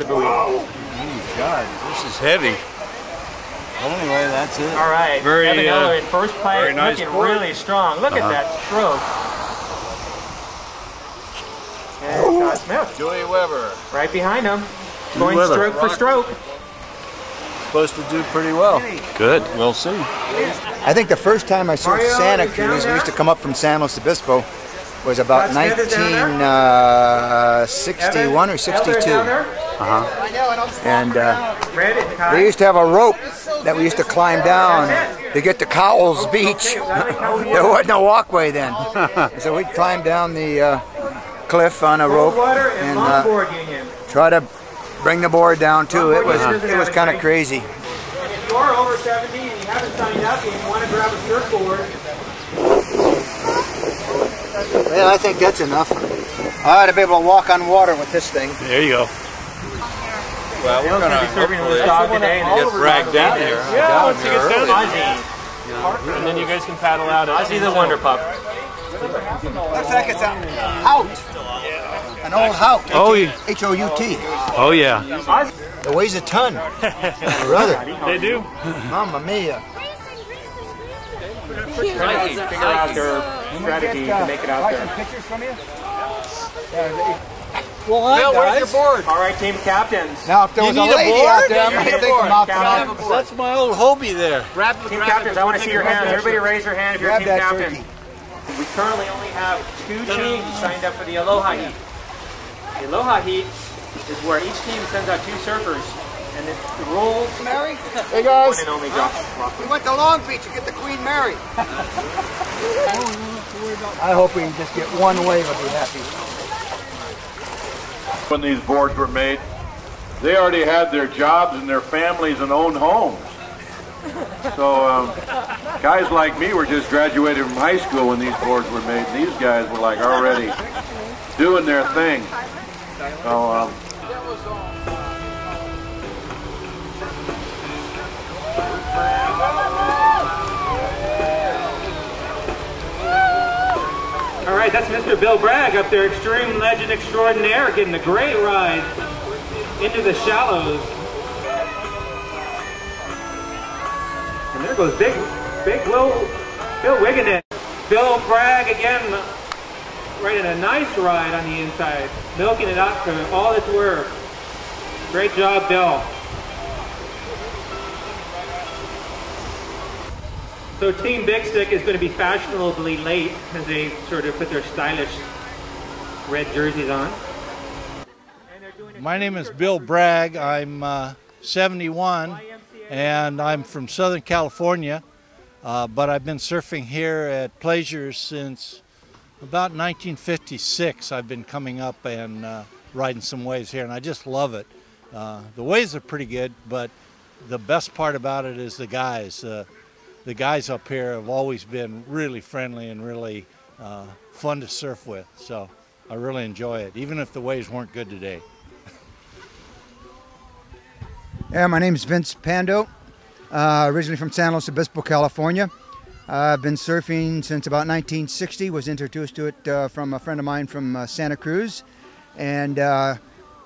the buoy. Oh, God, this is heavy. Well, anyway, that's it. All right. Very, Evan Eller in first place, nice looking board. really strong. Look at that stroke. And Scott Smith. Joey Weber. Right behind him. Going stroke for stroke. Supposed to do pretty well. Good. We'll see. I think the first time I surfed Mario, Santa is down Cruz, we there? used to come up from San Luis Obispo, was about Scott Smith is down there? 1961 or 62. And Red and Kai. they used to have a rope that we used to climb down to get to Cowles Beach. There wasn't no walkway then. So we'd climb down the cliff on a rope Water and and longboard union. try to bring the board down too. It was kind of crazy. And if you are over 70 and you haven't signed up and you want to grab a surfboard, Well, I think that's enough. I ought to be able to walk on water with this thing. There you go. Well, we're going to serving this dog today. get dragged down here. Yeah, once he gets down there. Ozzy. And then you guys can paddle out. Ozzy the Wonder Pup. Looks like it's a hout. An old hout. Oh, yeah. H-O-U-T. Oh, yeah. It weighs a ton. Brother. They do. Mamma mia. Figure out their strategy to make it out there. Pictures from you? Well, where's your board? All right, team captains. Now, if there was a need a lady board? out there, I'm You going need to a take board. them out Captain. tonight. That's my old Hobie there. Team captains, I want to see your hands. Everybody raise your hand if you're a Grab team that captain. turkey. We currently only have 2 teams signed up for the Aloha Heat. The Aloha Heat is where each team sends out 2 surfers, and the rules, Mary? Hey, one guys. and only Josh. We went to Long Beach to get the Queen Mary. I hope we can just get one wave. I'll be happy. When these boards were made, they already had their jobs and their families and owned homes. So guys like me were just graduated from high school when these boards were made. And these guys were like already doing their thing. So All right, that's Mr. Bill Bragg up there, extreme legend extraordinaire, getting a great ride into the shallows. And there goes big Bill Wiggenden. Bill Bragg again, right in a nice ride on the inside, milking it up for all it's worth. Great job, Bill. So Team Big Stick is going to be fashionably late as they sort of put their stylish red jerseys on. My name is Bill Bragg. I'm 71 and I'm from Southern California, but I've been surfing here at Pleasures since about 1956. I've been coming up and riding some waves here, and I just love it. The waves are pretty good, but the best part about it is the guys. The guys up here have always been really friendly and really fun to surf with, so I really enjoy it, even if the waves weren't good today. Yeah, my name is Vince Pando, originally from San Luis Obispo, California. I've been surfing since about 1960, was introduced to it from a friend of mine from Santa Cruz. And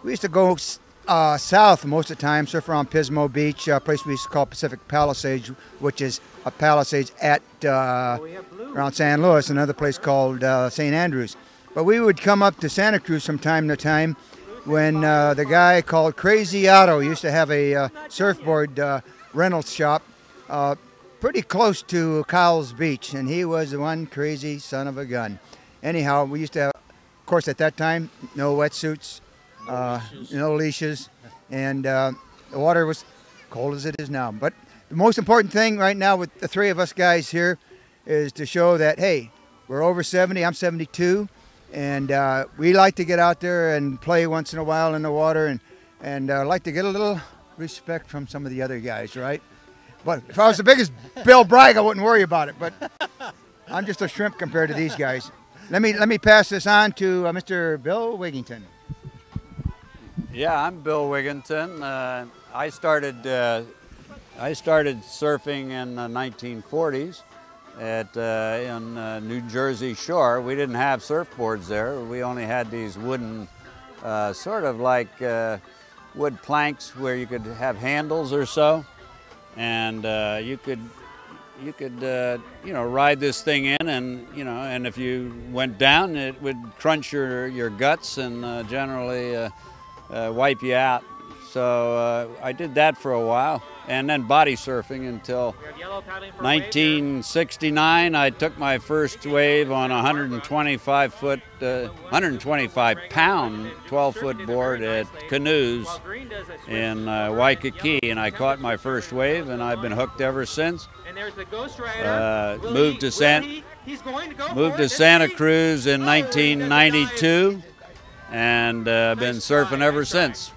we used to go south most of the time, surf around Pismo Beach, a place we used to call Pacific Palisades, which is a Palisades at around San Luis, another place called St. Andrews. But we would come up to Santa Cruz from time to time when the guy called Crazy Otto used to have a surfboard rental shop pretty close to Cowles Beach, and he was the one crazy son of a gun. Anyhow, we used to have, of course, at that time, no wetsuits, no leashes, and the water was cold as it is now. But the most important thing right now with the 3 of us guys here is to show that, hey, we're over 70, I'm 72, and we like to get out there and play once in a while in the water, and like to get a little respect from some of the other guys, right? But if I was the biggest Bill Bragg, I wouldn't worry about it, but I'm just a shrimp compared to these guys. Let me pass this on to Mr. Bill Wigington. Yeah, I'm Bill Wigington. I started surfing in the 1940s in New Jersey Shore. We didn't have surfboards there. We only had these wooden, sort of like wood planks where you could have handles or so, and you could you know, ride this thing in, and you know, and if you went down, it would crunch your guts and generally wipe you out. So I did that for a while, and then body surfing until 1969. I took my first wave on a 125-pound 12-foot board at Canoes in Waikiki, and I caught my first wave, and I've been hooked ever since. Moved to Santa Cruz in 1992, and been surfing ever since.